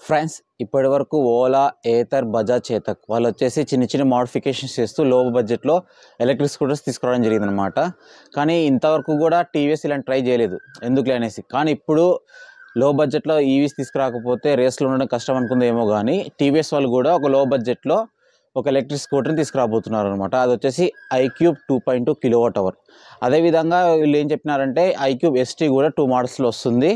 Friends ఇప్పటి వరకు Ola, Ather, Bajaj, Chetak వాళ్ళు వచ్చేసి చిన్న మోడిఫికేషన్స్ చేస్తూ లో బడ్జెట్లో ఎలక్ట్రిక్ స్కూటర్స్ తీసుకురావడం జరిగిందనమాట. కానీ ఇంతవరకు కూడా టీవీఎస్ ఇలాంటి ట్రై చేయలేదు ఎందుకులే అనేసి. కానీ ఇప్పుడు లో బడ్జెట్లో ఈవీస్ తీసుకురాకపోతే రేస్లో ఉండడం కష్టం అనుకుందేమో, కానీ టీవీఎస్ వాళ్ళు కూడా ఒక లో బడ్జెట్లో ఒక ఎలక్ట్రిక్ స్కూటర్ని తీసుకురాబోతున్నారు అనమాట. అది వచ్చేసి ఐక్యూబ్ 2.2 kWh. అదేవిధంగా వీళ్ళు ఏం చెప్పినారంటే ఐక్యూబ్ ఎస్టీ కూడా 2 మోడల్స్లో వస్తుంది,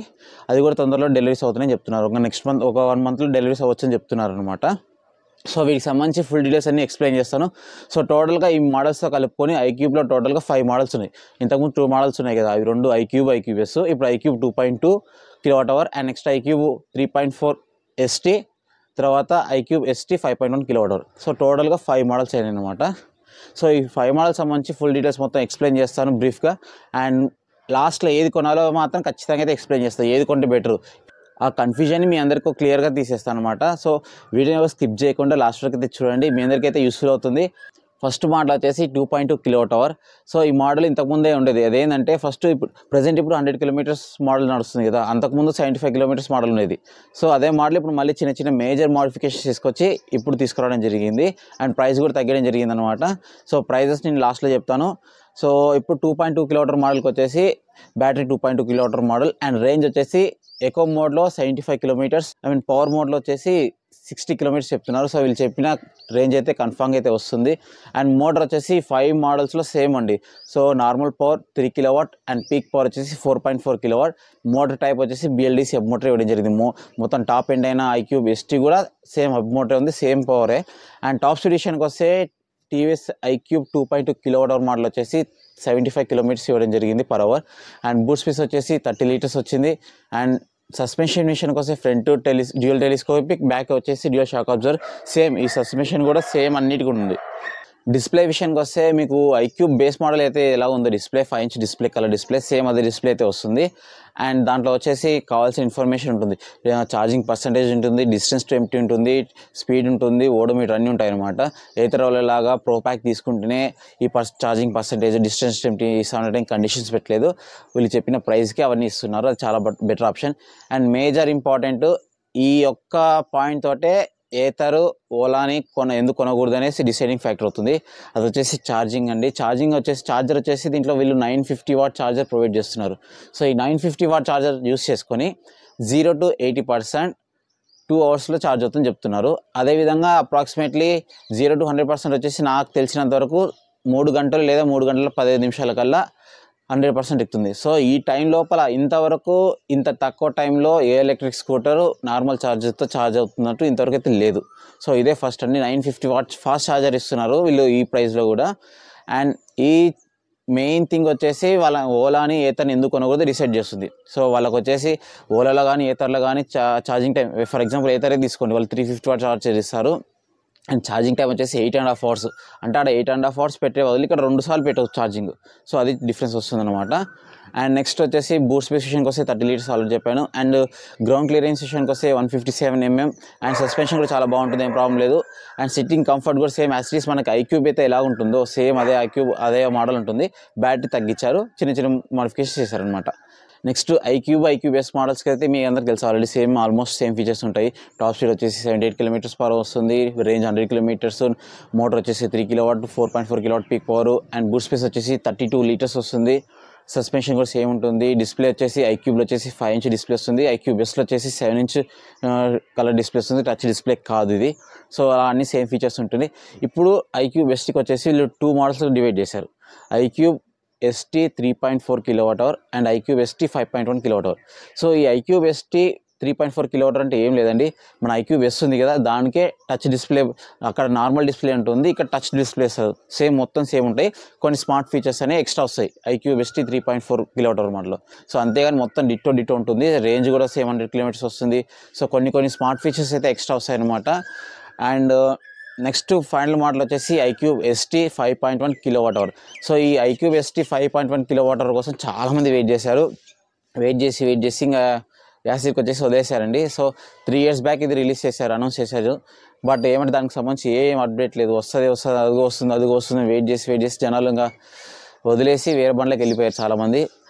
అది కూడా తొందరలో డెలివరీస్ అవుతున్నాయని చెప్తున్నారు. నెక్స్ట్ మంత్ ఒక 1 monthలో డెలివరీస్ అవ్వచ్చని చెప్తున్నారు అనమాట. సో వీటికి సంబంధించి ఫుల్ డీటెయిల్స్ అన్నీ ఎక్స్ప్లెయిన్ చేస్తాను. సో టోటల్గా ఈ మోడల్స్తో కలుపుకొని ఐక్యూబ్లో టోటల్గా 5 మోడల్స్ ఉన్నాయి. ఇంతకుముందు 2 మోడల్స్ ఉన్నాయి కదా, అవి 2 ఐక్యూబ్, ఇప్పుడు iQube 2.2 kWh and next iQube 3.4 ST, తర్వాత ఐక్యూబ్ ఎస్టీ 5.1 kWh. సో టోటల్గా 5 మోడల్స్ అయినాయి అనమాట. సో ఈ 5 మోడల్స్ సంబంధించి ఫుల్ డీటెయిల్స్ మొత్తం ఎక్స్ప్లెయిన్ చేస్తాను బ్రీఫ్గా. అండ్ లాస్ట్లో ఏది కొనాలో మాత్రం ఖచ్చితంగా అయితే ఎక్స్ప్లెయిన్ చేస్తాను, ఏది కొంటే బెటర్, ఆ కన్ఫ్యూజన్ని మీ అందరికీ క్లియర్గా తీసేస్తాను అనమాట. సో వీడియో స్కిప్ చేయకుండా లాస్ట్ వరకు అయితే చూడండి, మీ అందరికీ అయితే యూస్ఫుల్ అవుతుంది. ఫస్ట్ మోడల్ వచ్చేసి 2.2 kWh. సో ఈ మోడల్ ఇంతకుముందే ఉండేది. అదేంటంటే ఫస్ట్ ఇప్పుడు ప్రజెంట్ ఇప్పుడు 100 km మోడల్ నడుస్తుంది కదా, అంతకుముందు 75 km మోడల్ ఉండేది. సో అదే మోడల్ ఇప్పుడు మళ్ళీ చిన్న మేజర్ మోడిఫికేషన్స్ తీసుకొచ్చి ఇప్పుడు తీసుకురావడం జరిగింది. అండ్ ప్రైస్ కూడా తగ్గడం జరిగింది అనమాట. సో ప్రైజెస్ నేను లాస్ట్లో చెప్తాను. సో ఇప్పుడు 2.2 kWh మోడల్కి వచ్చేసి battery 2.2 kWh model and range వచ్చేసి ఎకో మోడ్లో 75 km, పవర్ మోడ్లో వచ్చేసి 60 km చెప్తున్నారు. సో వీళ్ళు చెప్పిన రేంజ్ అయితే కన్ఫామ్గా అయితే వస్తుంది. అండ్ మోటార్ వచ్చేసి 5 మోడల్స్లో సేమ్ అండి. So normal power 3 kW and peak power వచ్చేసి 4.4 kW. మోటార్ టైప్ వచ్చేసి BLDC హబ్ మోటార్ ఇవ్వడం జరిగింది. మొత్తం టాప్ ఎండ్ అయిన ఐక్యూబ్ ఎస్టీ కూడా సేమ్ హబ్ మోటార్ ఉంది, సేమ్ పవరే. అండ్ టాప్ స్పీడ్ విషయానికి వస్తే టీవీఎస్ ఐక్యూబ్ 2.2 kWh మోడల్ వచ్చేసి 75 km ఇవ్వడం జరిగింది per hour. And boot space వచ్చేసి 30 liters వచ్చింది. అండ్ సస్పెన్షన్ విషయానికి వస్తే ఫ్రంట్ డ్యూయల్ టెలిస్కోపిక్, బ్యాక్ వచ్చేసి డ్యూయల్ షాక్ అబ్జర్వర్, సేమ్ ఈ సస్పెన్షన్ కూడా సేమ్ అన్నిటికీ ఉంది. డిస్ప్లే విషయానికి వస్తే మీకు ఐక్యూబ్ బేస్ మోడల్ అయితే ఎలా ఉందో display 5 inch display, colour display same అదే డిస్ప్లే అయితే వస్తుంది. అండ్ దాంట్లో వచ్చేసి కావాల్సిన ఇన్ఫర్మేషన్ ఉంటుంది, ఛార్జింగ్ పర్సంటేజ్ ఉంటుంది, డిస్టెన్స్ టు ఎంప్టీ ఉంటుంది, స్పీడ్ ఉంటుంది, ఓడోమీటర్ అన్నీ ఉంటాయి అనమాట. ఏతర్ వాళ్ళలాగా ప్రో ప్యాక్ తీసుకుంటేనే ఈ charging percentage, distance to empty ఇస్తానంటే కండిషన్స్ పెట్టలేదు, వీళ్ళు చెప్పిన ప్రైస్కి అవన్నీ ఇస్తున్నారు. అది చాలా better option. And major important ఈ ఒక్క పాయింట్ తోటే ఏతరు ఓలాని ఎందుకు కొనకూడదు అనేసి డిసైడింగ్ ఫ్యాక్టర్ అవుతుంది. అది వచ్చేసి ఛార్జింగ్ అండి. ఛార్జర్ వచ్చేసి దీంట్లో వీళ్ళు 950 watt ఛార్జర్ ప్రొవైడ్ చేస్తున్నారు. సో ఈ 950 watt ఛార్జర్ యూస్ చేసుకొని 0 to 80% 2 hours ఛార్జ్ అవుతుందని చెప్తున్నారు. అదేవిధంగా అప్రాక్సిమేట్లీ 0 to 100% వచ్చేసి నాకు తెలిసినంత వరకు 3 గంటలు లేదా 3 గంటల 15 నిమిషాల కల్లా 100% ఎక్కుతుంది. సో ఈ టైం లోపల ఇంతవరకు ఇంత తక్కువ టైంలో ఏ ఎలక్ట్రిక్ స్కూటర్ నార్మల్ ఛార్జర్తో ఛార్జ్ అవుతున్నట్టు ఇంతవరకు అయితే లేదు. సో ఇదే ఫస్ట్ అండి. 950 watts ఫాస్ట్ ఛార్జర్ ఇస్తున్నారు వీళ్ళు ఈ ప్రైస్లో కూడా. అండ్ ఈ మెయిన్ థింగ్ వచ్చేసి వాళ్ళ ఓలాని ఏతర్ని ఎందుకు కొనకూడదు డిసైడ్ చేస్తుంది. సో వాళ్ళకి వచ్చేసి ఓలాలో కానీ ఏతర్లో కానీ ఛార్జింగ్ టైం, ఫర్ ఎగ్జాంపుల్ ఏతరే తీసుకోండి, వాళ్ళు 350 watt ఛార్జర్ ఇస్తారు. అండ్ ఛార్జింగ్ టైం వచ్చేసి 8.5 hours. అంటే ఆడ 8.5 hours పెట్టే బదులు ఇక్కడ 2 సార్లు పెట్టవచ్చు ఛార్జింగ్. సో అది డిఫరెన్స్ వస్తుంది అనమాట. అండ్ నెక్స్ట్ వచ్చేసి బూట్ స్పేస్ విషయానికి వస్తే 30 liters ఆల్రెడీ చెప్పాను. అండ్ గ్రౌండ్ క్లియరెన్స్ విషయానికి వస్తే 157 mm. అండ్ సస్పెన్షన్ కూడా చాలా బాగుంటుంది, ఏం ప్రాబ్లం లేదు. అండ్ సిట్టింగ్ కంఫర్ట్ కూడా సేమ్ యాజ్ మనకి ఐక్యూబ్ అయితే ఎలా ఉంటుందో సేమ్ అదే మోడల్ ఉంటుంది. బ్యాటరీ తగ్గించారు, చిన్న మోడిఫికేషన్ చేశారనమాట. నెక్స్ట్ ఐక్యూబ్ ఎస్ మోడల్స్కి అయితే మీ అందరికి తెలుసు ఆల్రెడీ ఆల్మోస్ట్ సేమ్ ఫీచర్స్ ఉంటాయి. టాప్ స్పీడ్ వచ్చేసి 78 km/h వస్తుంది, రేంజ్ 100 km, మోటార్ వచ్చేసి 3 kW 4.4 kW peak power. And boot space వచ్చేసి 32 liters వస్తుంది. సస్పెన్షన్ కూడా సేమ్ ఉంటుంది. డిస్ప్లే వచ్చేసి ఐక్యూబ్లో వచ్చేసి 5 inch డిస్ప్లే వస్తుంది, ఐక్యూబ్ ఎస్లో వచ్చేసి 7 inch కలర్ డిస్ప్లే వస్తుంది, టచ్ డిస్ప్లే కాదు ఇది. సో అలా అన్ని సేమ్ ఫీచర్స్ ఉంటుంది. ఇప్పుడు ఐక్యూబ్ ఎస్టీకి వచ్చేసి వీళ్ళు 2 మోడల్స్లో డివైడ్ చేశారు, iQube ST 3.4 kWh and iQube ST 5.1 kWh. So ఈ ఐక్యూబ్ ఎస్టీ 3.4 kWh అంటే ఏం లేదండి, మన ఐక్యూబ్ ఎస్ ఉంది కదా దానికే టచ్ డిస్ప్లే, అక్కడ నార్మల్ డిస్ప్లే ఉంటుంది, ఇక్కడ టచ్ డిస్ప్లే సేమ్ మొత్తం సేమ్ ఉంటాయి. కొన్ని స్మార్ట్ ఫీచర్స్ అనేవి ఎక్స్ట్రా వస్తాయి ఐక్యూబ్ ఎస్టీ 3.4 kWh మోడల్లో. సో అంతేగాని మొత్తం డిట్టో ఉంటుంది. రేంజ్ కూడా సేమ్ 100 km వస్తుంది. సో కొన్ని స్మార్ట్ ఫీచర్స్ అయితే ఎక్స్ట్రా వస్తాయి అనమాట. అండ్ నెక్స్ట్ ఫైనల్ మోడల్ వచ్చేసి ఐక్యూబ్ ఎస్టీ 5.1 kWh. సో ఈ ఐక్యూబ్ ఎస్టీ 5.1 kWh కోసం చాలామంది వెయిట్ చేసి ఇంకా యాసిడ్కి వచ్చేసి వదిలేశారండి. సో 3 years బ్యాక్ ఇది రిలీజ్ చేశారు, అనౌన్స్ చేశారు. బట్ ఏమంటే దానికి సంబంధించి ఏం అప్డేట్ లేదు. అదిగో వస్తుంది వెయిట్ చేసి జనాలు ఇంకా వదిలేసి వేరే బండ్లకు వెళ్ళిపోయారు చాలామంది.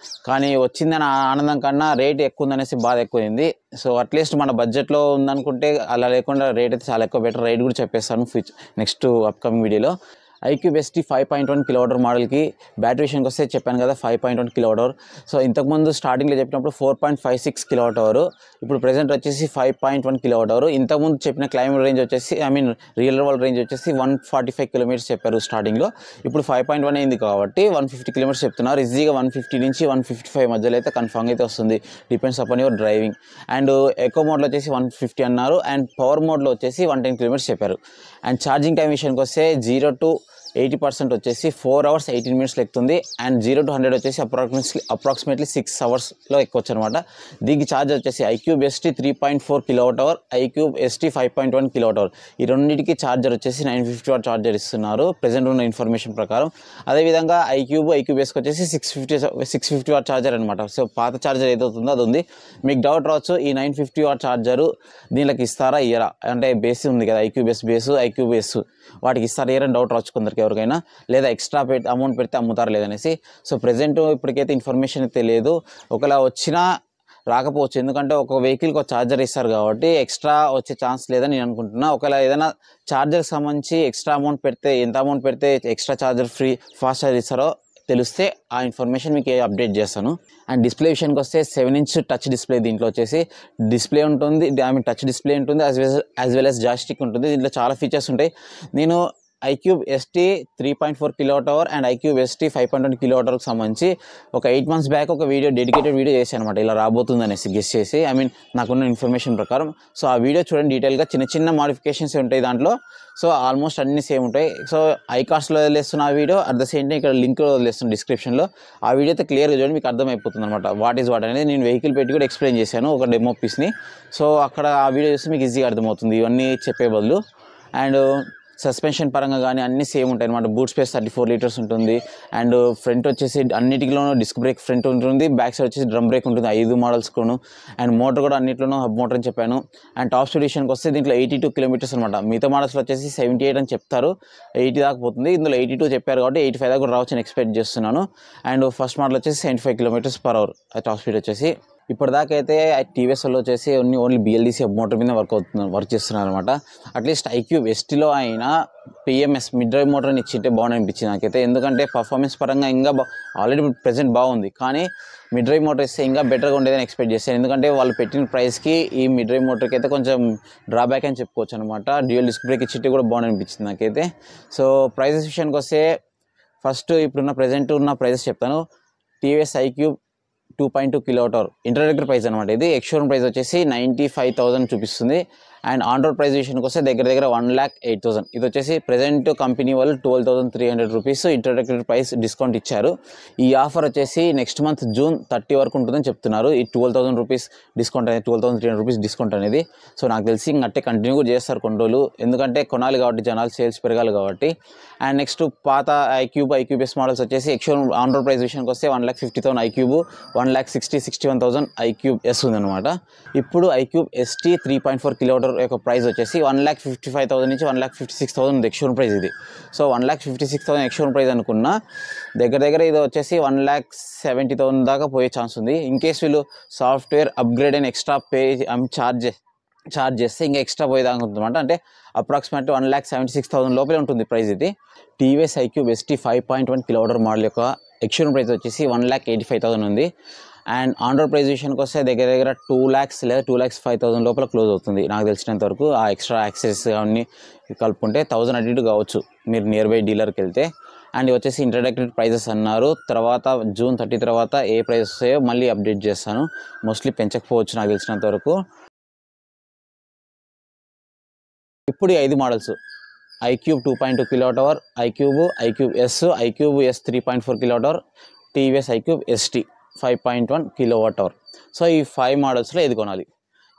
కానీ వచ్చిందని ఆనందం కన్నా రేట్ ఎక్కువ ఉందనేసి బాధ ఎక్కువైంది. సో అట్లీస్ట్ మన బడ్జెట్లో ఉందనుకుంటే అలా లేకుండా రేట్ అయితే చాలా ఎక్కువ బెటర్. రేట్ కూడా చెప్పేస్తాను నెక్స్ట్ అప్కమింగ్ వీడియోలో. iQube ST 5.1 kWh మోడల్కి బ్యాటరీ విషయానికి వస్తే చెప్పాను కదా 5.1 kWh. సో ఇంతకుముందు స్టార్టింగ్లో చెప్పినప్పుడు 4.56 kWh, ఇప్పుడు ప్రెజెంట్ వచ్చేసి 5.1 kWh. ఇంతకుముందు చెప్పిన క్లైమేట్ రేంజ్ వచ్చేసి రియల్ వరల్డ్ రేంజ్ వచ్చేసి 145 కిలోమీటర్స్ చెప్పారు స్టార్టింగ్లో. ఇప్పుడు 5.1 అయింది కాబట్టి 150 కిలోమీటర్స్ చెప్తున్నారు. ఈజీగా 150 నుంచి 155 మధ్యలో అయితే కన్ఫామ్గా అయితే వస్తుంది, depends upon your driving. And echo మోడ్లో వచ్చేసి 150 అన్నారు, అండ్ పవర్ మోడ్లో వచ్చేసి 110 కిలోమీటర్స్ చెప్పారు. అండ్ ఛార్జింగ్ టైం విషయానికి వస్తే 0 to 80% వచ్చేసి 4 hours 18 minutes ఎక్కుతుంది. అండ్ 0 to 100 వచ్చేసి అప్రాక్సిమేట్లీ 6 hours ఎక్కొచ్చు అనమాట. దీనికి ఛార్జర్ వచ్చేసి iQube ST 3.4 kWh, iQube ST 5.1 kWh. ఈ రెండింటికి ఛార్జర్ వచ్చేసి 950 వాట్ ఛార్జర్ ఇస్తున్నారు ప్రెజెంట్ ఉన్న ఇన్ఫర్మేషన్ ప్రకారం. అదేవిధంగా iQube Sకి వచ్చేసి 650 వాట్ ఛార్జర్ అనమాట. సో పాత ఛార్జర్ ఏదవుతుందో అది ఉంది. మీకు డౌట్ రావచ్చు, ఈ 950 వాట్ ఛార్జరు దీనికి ఇస్తారా ఇయ్యరా, అంటే బేస్ ఉంది కదా iQube S base, iQube S వాటికి ఇస్తారా ఇయ్యరని డౌట్ రావచ్చు కొందరికి ఎవరికైనా, లేదా ఎక్స్ట్రా అమౌంట్ పెడితే అమ్ముతారా లేదనేసి. సో ప్రెజెంట్ ఇప్పటికైతే ఇన్ఫర్మేషన్ అయితే లేదు. ఒకవేళ వచ్చినా రాకపోవచ్చు, ఎందుకంటే ఒక వెహికల్కి ఒక ఛార్జర్ ఇస్తారు కాబట్టి ఎక్స్ట్రా వచ్చే ఛాన్స్ లేదని నేను అనుకుంటున్నా. ఒకవేళ ఏదైనా ఛార్జర్కి సంబంధించి ఎక్స్ట్రా అమౌంట్ పెడితే, ఎంత అమౌంట్ పెడితే extra charger free fast charger ఇస్తారో తెలిస్తే ఆ ఇన్ఫర్మేషన్ మీకు అప్డేట్ చేస్తాను. అండ్ డిస్ప్లే విషయానికి వస్తే 7-inch టచ్ డిస్ప్లే. దీంట్లో వచ్చేసి డిస్ప్లే ఉంటుంది, టచ్ డిస్ప్లే ఉంటుంది, యాజ్ వెల్ యాజ్ జాయ్స్టిక్ ఉంటుంది. దీంట్లో చాలా ఫీచర్స్ ఉంటాయి. నేను iQube ST 3.4 kWh and iQube ST 5.1 kWhకి సంబంధించి ఒక 8 months బ్యాక్ ఒక డెడికేటెడ్ వీడియో చేశాను అనమాట, ఇలా రాబోతుంది అనేసి గెస్ చేసి, నాకున్న ఇన్ఫర్మేషన్ ప్రకారం. సో ఆ వీడియో చూడండి, డీటెయిల్గా చిన్న మాడిఫికేషన్స్ ఉంటాయి దాంట్లో. సో ఆల్మోస్ట్ అన్నీ సేమ్ ఉంటాయి. సో ఐకాస్ట్లో వదిలేస్తున్న ఆ video, at the same time ఇక్కడ లింక్ వదిలేస్తున్న డిస్క్రిప్షన్లో. ఆ వీడియో అయితే క్లియర్గా చూడండి, మీకు అర్థమైపోతుంది అనమాట వాట్ ఈజ్ వాట్ అనేది. నేను వెహికల్ పెట్టి కూడా ఎక్స్ప్లెయిన్ చేశాను ఒక డెమో పీస్ని. సో అక్కడ ఆ వీడియో చూస్తే మీకు ఈజీగా అర్థమవుతుంది ఇవన్నీ చెప్పే బదులు. అండ్ సస్పెన్షన్ పరంగా కానీ అన్నీ సేమ్ ఉంటాయి అనమాట. బూట్ స్పేస్ 34 liters ఉంటుంది. అండ్ ఫ్రంట్ వచ్చేసి అన్నిటిలోనూ డిస్క్ బ్రేక్ ఫ్రంట్ ఉంటుంది, బ్యాక్ సైడ్ వచ్చేసి డ్రమ్ బ్రేక్ ఉంటుంది 5 మోడల్స్లోను. అండ్ మోటార్ కూడా అన్నింటిలోనూ హబ్ మోటార్ అని చెప్పాను. అండ్ టాప్ స్పీడ్ విషయానికి వస్తే దీంట్లో 82 kilometers అనమాట. మిగతా మోడల్స్లో వచ్చేసి 78 అని చెప్తారు, 80 దాకా పోతుంది. ఇందులో 82 చెప్పారు కాబట్టి 85 దాకా కూడా రావచ్చు అని ఎక్స్పెక్ట్ చేస్తున్నాను. అండ్ ఫస్ట్ మోడల్ వచ్చేసి 75 km/h టాప్ స్పీడ్ వచ్చేసి. ఇప్పటిదాకా అయితే టీవీఎస్ వాళ్ళు వచ్చేసి ఓన్లీ BLDC హబ్ మోటార్ మీద వర్క్ చేస్తున్నారు అనమాట. అట్లీస్ట్ iQube STలో అయినా PMS మిడ్ డ్రైవ్ మోటార్ని ఇచ్చింటే బాగుంది అనిపించింది నాకైతే. ఎందుకంటే పర్ఫార్మెన్స్ పరంగా ఇంకా ఆల్రెడీ ప్రెజెంట్ బాగుంది, కానీ మిడ్ డ్రైవ్ మోటార్ ఇస్తే ఇంకా బెటర్గా ఉండేదని ఎక్స్పెక్ట్ చేశాను. ఎందుకంటే వాళ్ళు పెట్టిన ప్రైస్కి ఈ మిడ్ డ్రైవ్ మోటార్కి అయితే కొంచెం డ్రాబ్యాక్ అని చెప్పుకోవచ్చు అనమాట. డ్యూయల్ డిస్క్ బ్రేక్ ఇచ్చింటే కూడా బాగుంది అనిపించింది నాకైతే. సో ప్రైజెస్ విషయానికి వస్తే ఫస్ట్ ఇప్పుడున్న ప్రెజెంట్ ఉన్న ప్రైజెస్ చెప్తాను. TVS iQube 2.2 kWh introductory price అనమాట. ఇది ఎక్స్షోరూమ్ ప్రైస్ వచ్చేసి 95,000 చూపిస్తుంది. అండ్ ఆన్ రోడ్ ప్రైస్ విషయానికి వస్తే దగ్గర 1,08,000. ఇది వచ్చేసి ప్రెజెంట్ కంపెనీ వాళ్ళు 12,300 రూపీస్ ఇంట్రడక్టరీ ప్రైస్ డిస్కౌంట్ ఇచ్చారు. ఈ ఆఫర్ వచ్చేసి నెక్స్ట్ మంత్ June 30 వరకు ఉంటుందని చెప్తున్నారు. ఈ 12,000 రూపీస్ డిస్కౌంట్ అనేది, 12,300 రూపీస్ డిస్కౌంట్ అనేది. సో నాకు తెలిసి ఇంకట్టే కంటిన్యూ కూడా చేస్తారు కొన్ని రోజులు, ఎందుకంటే కొనాలి కాబట్టి, జనాలు సేల్స్ పెరగాలి కాబట్టి. అండ్ నెక్స్ట్ పాత iQube S మోడల్స్ వచ్చేసి ఎక్స్షోరూమ్ ఆన్ రోడ్ ప్రైస్ విషయానికి వస్తే 1,50,000 iQube, 1,61,000 iQube S ఉందన్నమాట. ఇప్పుడు iQube ST 3.4 kWh యొక్క ప్రైస్ వచ్చేసి 1,55,000 నుంచి 1,56,000 ఎక్స్షోరూమ్ ప్రైస్ ఇది. సో 1,56,000 ఎక్స్షోరూమ్ ప్రైస్ అనుకున్నా దగ్గర ఇది వచ్చేసి 1,70,000 దాకా పోయే ఛాన్స్ ఉంది. ఇన్ కేస్ వీళ్ళు సాఫ్ట్వేర్ అప్గ్రేడ్ అని ఎక్స్ట్రా ఛార్జ్ చేస్తే ఇంకా ఎక్స్ట్రా పోయేదాకా ఉంటుందన్నమాట. అంటే అప్రాక్సిమేట్ 1,76,000 లోపలే ఉంటుంది ప్రైస్ ఇది. TVS iQube ST 5.1 kWh model యొక్క ఎక్స్షోరూమ్ ప్రైస్ వచ్చేసి 1,85,000 ఉంది. అండ్ ఆన్ రోడ్ ప్రైస్ విషయానికి వస్తే దగ్గర 2 lakhs లేదా 2,05,000 లోపల క్లోజ్ అవుతుంది నాకు తెలిసినంత వరకు. ఆ ఎక్స్ట్రా యాక్సెస్ అన్నీ కలుపుకుంటే 1,000 అటు ఇటు కావచ్చు మీరు నియర్ బై డీలర్కి వెళ్తే. అండ్ ఇవి వచ్చేసి ఇంట్రడక్టరీ ప్రైజెస్ అన్నారు. తర్వాత June 30 తర్వాత ఏ ప్రైస్ వస్తాయో మళ్ళీ అప్డేట్ చేస్తాను. మోస్ట్లీ పెంచకపోవచ్చు నాకు తెలిసినంత వరకు. ఇప్పుడు 5 models iQube 2.2 kWh, iQube S, iQube S 3.4 kWh, TVS iQube ST 5.1 kWh. So ఈ 5 మోడల్స్లో ఏది కొనాలి,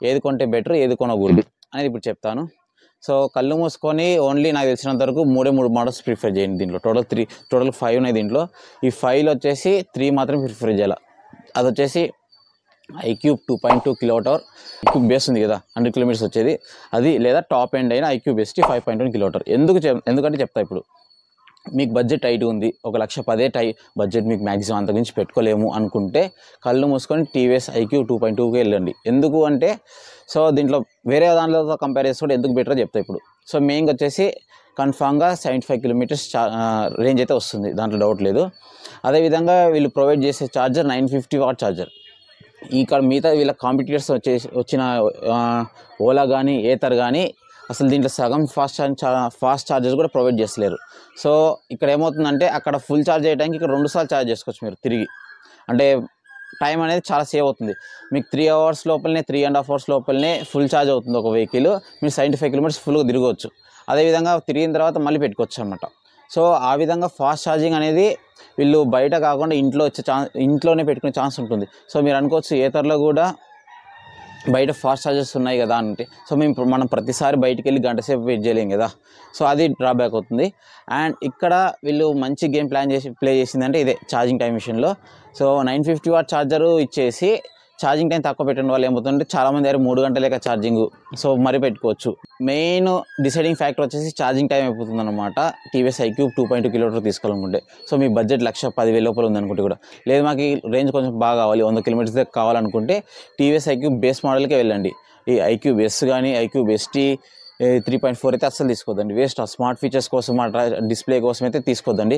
ఏది కొంటే బెటర్, ఏది కొనకూడదు అనేది ఇప్పుడు చెప్తాను. సో కళ్ళు మూసుకొని ఓన్లీ నాకు తెలిసినంత వరకు 3 మోడల్స్ ప్రిఫర్ చేయండి. దీంట్లో టోటల్ 5 ఉన్నాయి. దీంట్లో ఈ 5లో వచ్చేసి 3 మాత్రం ప్రిఫర్ చేయాలి. అది వచ్చేసి iQube 2.2 kWh, iQube బేస్ ఉంది కదా 100 kilometers వచ్చేది అది, లేదా టాప్ ఎండ్ అయిన iQube ST 5.1 kWh. ఎందుకంటే చెప్తా ఇప్పుడు. మీకు బడ్జెట్ టైట్ ఉంది, 1,10,000 బడ్జెట్ మీకు మ్యాక్సిమం అంత గురించి పెట్టుకోలేము అనుకుంటే కళ్ళు మూసుకొని టీవీఎస్ ఐక్యూ 2.2కి వెళ్ళండి. ఎందుకు అంటే సో దీంట్లో వేరే దాంట్లో కంపేర్ చేసుకుంటే ఎందుకు బెటర్ చెప్తా ఇప్పుడు. సో మెయిన్గా వచ్చేసి కన్ఫామ్గా 75 కిలోమీటర్స్ రేంజ్ అయితే వస్తుంది, దాంట్లో డౌట్ లేదు. అదేవిధంగా వీళ్ళు ప్రొవైడ్ చేసే ఛార్జర్ 950 వాట్ ఛార్జర్. ఇక్కడ మిగతా వీళ్ళ కాంపిటీటర్స్ వచ్చిన ఓలా కానీ ఏతర్ కానీ అసలు దీంట్లో సగం ఫాస్ట్ ఛార్జర్స్ కూడా ప్రొవైడ్ చేస్తలేరు. సో ఇక్కడ ఏమవుతుందంటే అక్కడ ఫుల్ ఛార్జ్ చేయడానికి ఇక్కడ 2 సార్లు ఛార్జ్ చేసుకోవచ్చు మీరు తిరిగి. అంటే టైం అనేది చాలా సేవ్ అవుతుంది. మీకు 3 అవర్స్ లోపలనే 3.5 అవర్స్ లోపలనే ఫుల్ ఛార్జ్ అవుతుంది ఒక వెహికల్. మీరు 75 కిలోమీటర్స్ ఫుల్గా తిరగవచ్చు. అదేవిధంగా తిరిగిన తర్వాత మళ్ళీ పెట్టుకోవచ్చు అన్నమాట. సో ఆ విధంగా ఫాస్ట్ ఛార్జింగ్ అనేది వీళ్ళు బయట కాకుండా ఇంట్లోనే పెట్టుకునే ఛాన్స్ ఉంటుంది. సో మీరు అనుకోవచ్చు ఏతర్లో కూడా బయట ఫాస్ట్ ఛార్జెస్ ఉన్నాయి కదా అంటే, సో మనం ప్రతిసారి బయటికి వెళ్ళి గంట సేపు వెయిట్ చేయలేం కదా. సో అది డ్రాబ్యాక్ అవుతుంది. అండ్ ఇక్కడ వీళ్ళు మంచి గేమ్ ప్లే చేసిందంటే ఇదే ఛార్జింగ్ టైం విషయంలో. సో 950 వాట్ ఛార్జరు ఇచ్చేసి ఛార్జింగ్ టైం తక్కువ పెట్టిన వాళ్ళు ఏమవుతుందంటే చాలామంది 3 గంటలేక ఛార్జింగ్, సో మరి పెట్టుకోవచ్చు. మెయిన్ డిసైడింగ్ ఫ్యాక్టర్ వచ్చేసి ఛార్జింగ్ టైం అయిపోతుంది అనమాట టీవీఎస్ ఐక్యూ 2.2 కిలోమీటర్ తీసుకోవాలనుకుంటే. సో మీ బడ్జెట్ 1,10,000 లోపల ఉందనుకుంటే కూడా, లేదు మాకు రేంజ్ కొంచెం బాగా కావాలి 100 కిలోమీటర్స్ దగ్గర కావాలనుకుంటే టీవీఎస్ ఐక్యూ బేస్ మోడల్కే వెళ్ళండి. ఈ ఐక్యూ బేస్ కానీ ఐక్యూ బేస్ 3.4 అయితే అస్సలు తీసుకోవద్దండి, వేస్ట్. ఆ స్మార్ట్ ఫీచర్స్ కోసం ఆ డిస్ప్లే కోసం అయితే తీసుకోవద్దండి.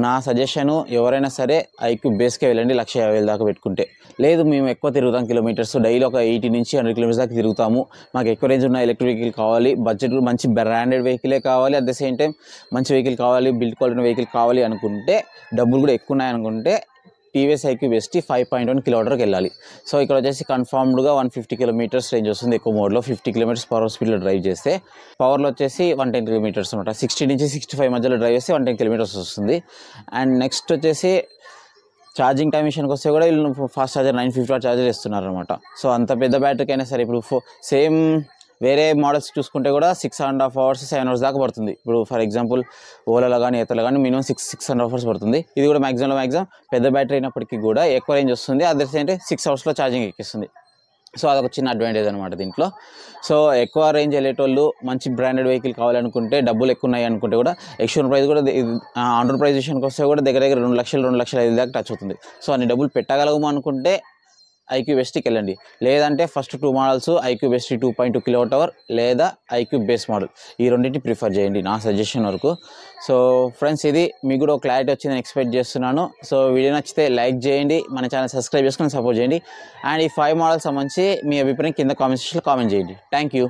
నా సజెషను ఎవరైనా సరే ఐక్యూ బేస్కే వెళ్ళండి 1,50,000 దాకా పెట్టుకుంటే. లేదు మేము ఎక్కువ తిరుగుతాం కిలోమీటర్స్, డైలీ ఒక 80 నుంచి 100 కిలోమీటర్స్ దాకా తిరుగుతాము, మాకు ఎక్కువ రేంజ్ ఉన్న ఎలక్ట్రిక్ వెహికల్ కావాలి, బడ్జెట్ మంచి బ్రాండెడ్ వెహికలే కావాలి, అట్ ద సేమ్ టైం మంచి వెహికల్ కావాలి, బిల్డ్ క్వాలిటీ వెహికల్ కావాలి అనుకుంటే, డబ్బులు కూడా ఎక్కువ ఉన్నాయనుకుంటే టీవీఎస్ ఐక్యూ బెస్ట్ 5.1 కిలోమీటర్కి వెళ్ళాలి. సో ఇక్కడ వచ్చేసి కన్ఫర్మ్డ్గా 150 కిలోమీటర్స్ రేంజ్ వస్తుంది ఎక్కువ మోడ్లో. 50 కిలోమీటర్స్ పర్ అవర్ స్పీడ్లో డ్రైవ్ చేస్తే పవర్లో వచ్చేసి 110 కిలోమీటర్స్ అనమాట. 60 నుంచి 65 మధ్యలో డ్రైవ్ చేస్తే 110 కిలోమీటర్స్ వస్తుంది. అండ్ నెక్స్ట్ వచ్చేసి ఛార్జింగ్ టైం విషయానికి వస్తే కూడా వీళ్ళు ఫాస్ట్ ఛార్జర్ 950 వాట్ ఛార్జర్ ఇస్తున్నారు అనమాట. సో అంత పెద్ద బ్యాటరీకి అయినా సరే ఇప్పుడు సేమ్ వేరే మోడల్స్ చూసుకుంటే కూడా 6.5 అవర్స్ 7 అవర్స్ దాకా పడుతుంది. ఇప్పుడు ఫర్ ఎగ్జాంపుల్ ఓలాలో కానీ ఏతలో కానీ మినిమం 6.5 అవర్స్ పడుతుంది. ఇది కూడా మ్యాక్సిమం పెద్ద బ్యాటరీ అయినప్పటికీ కూడా ఎక్కువ రేంజ్ వస్తుంది. అదే అంటే 6 అవర్స్లో ఛార్జింగ్ ఎక్కిస్తుంది. సో అదొక చిన్న అడ్వాంటేజ్ అనమాట దీంట్లో. సో ఎక్కువ రేంజ్ వెళ్ళేటోళ్ళు మంచి బ్రాండెడ్ వెహికల్ కావాలనుకుంటే, డబ్బులు ఎక్కువ ఉన్నాయి అనుకుంటే కూడా ఎక్స్టర్నల్ ప్రైస్ కూడా ఆన్ రోడ్ ప్రైస్ విషయానికి వస్తే కూడా దగ్గర 2 లక్షలు 2,05,000 దాకా టచ్ అవుతుంది. సో అన్ని డబ్బులు పెట్టగలము అనుకుంటే ఐక్యూ బెస్ట్కి వెళ్ళండి. లేదంటే first 2 models iQOO best 2.2 kilowatt hour లేదా ఐక్యూ బేస్ మోడల్, ఈ రెండింటిని ప్రిఫర్ చేయండి నా సజెషన్ వరకు. సో ఫ్రెండ్స్, ఇది మీకు కూడా క్లారిటీ వచ్చిందని ఎక్స్పెక్ట్ చేస్తున్నాను. సో వీడియో నచ్చితే లైక్ చేయండి, మన ఛానల్ సబ్స్క్రైబ్ చేసుకొని సపోర్ట్ చేయండి. అండ్ ఈ 5 మోడల్స్ సంబంధించి మీ అభిప్రాయం కింద కామెంట్ సెక్షన్లో కామెంట్ చేయండి. Thank you.